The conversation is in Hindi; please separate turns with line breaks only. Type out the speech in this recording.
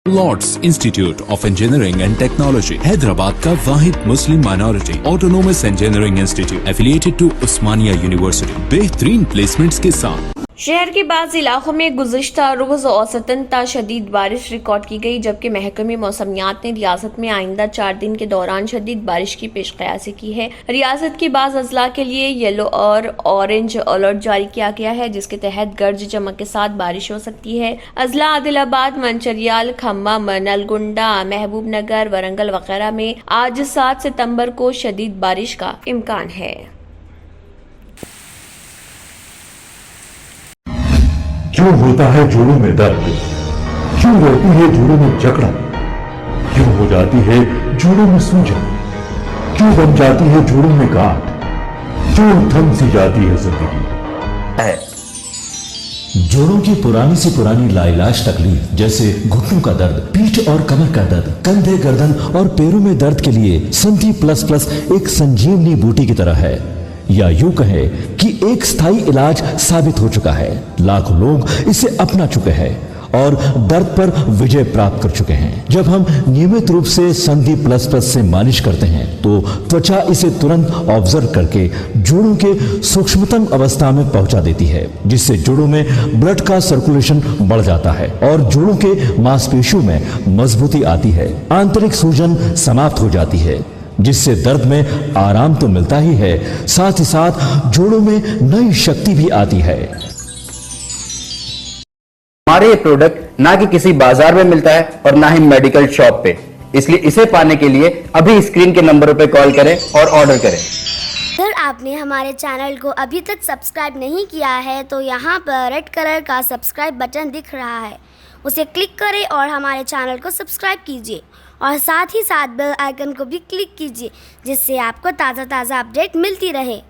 Lord's Institute of Engineering and Technology Hyderabad का वाहिद Muslim minority autonomous engineering institute affiliated to Osmania University बेहतरीन प्लेसमेंट्स के साथ।
शहर के बाज़ इलाकों में गुज़िश्ता रोज़ औसतन शदीद बारिश रिकॉर्ड की गई, जबकि महकमे मौसमियात ने रियासत में आइंदा 4 दिन के दौरान शदीद बारिश की पेशकयासी की है। रियासत की बाज़ अजला के लिए येलो और ऑरेंज अलर्ट जारी किया गया है, जिसके तहत गर्ज चमक के साथ बारिश हो सकती है। अजला आदिलाबाद, मंचरियाल, खम्मम, नलगुंडा, महबूब नगर, वरंगल वगैरह में आज 7 सितंबर को शदीद बारिश का इम्कान है।
क्यों होता है जोड़ों में दर्द, क्यों रहती है जोड़ों में जकड़न, क्यों हो जाती है जोड़ों में सूजन, क्यों बन जाती है जोड़ों में गांठ, क्यों थम सी जाती है जिंदगी।
जोड़ों की पुरानी से पुरानी लाइलाज तकलीफ जैसे घुटनों का दर्द, पीठ और कमर का दर्द, कंधे, गर्दन और पैरों में दर्द के लिए संधि प्लस प्लस एक संजीवनी बूटी की तरह है, या यूं कहें कि एक स्थायी इलाज साबित हो चुका है। लाखों लोग इसे अपना चुके हैं और दर्द पर विजय प्राप्त कर चुके हैं। जब हम नियमित रूप से संधि प्लस प्लस से मालिश करते हैं तो त्वचा इसे तुरंत ऑब्जर्व करके जोड़ों के सूक्ष्मतम अवस्था में पहुंचा देती है, जिससे जोड़ों में ब्लड का सर्कुलेशन बढ़ जाता है और जोड़ों के मांसपेशियों में मजबूती आती है। आंतरिक सूजन समाप्त हो जाती है, जिससे दर्द में आराम तो मिलता ही है, साथ ही साथ जोड़ों में नई शक्ति भी आती है।
हमारे ये प्रोडक्ट ना कि किसी बाजार में मिलता है और ना ही मेडिकल शॉप पे, इसलिए इसे पाने के लिए अभी स्क्रीन के नंबरों पे कॉल करें और ऑर्डर करें।
अगर आपने हमारे चैनल को अभी तक सब्सक्राइब नहीं किया है तो यहाँ पर रेड कलर का सब्सक्राइब बटन दिख रहा है, उसे क्लिक करें और हमारे चैनल को सब्सक्राइब कीजिए और साथ ही साथ बेल आइकन को भी क्लिक कीजिए, जिससे आपको ताज़ा अपडेट मिलती रहे।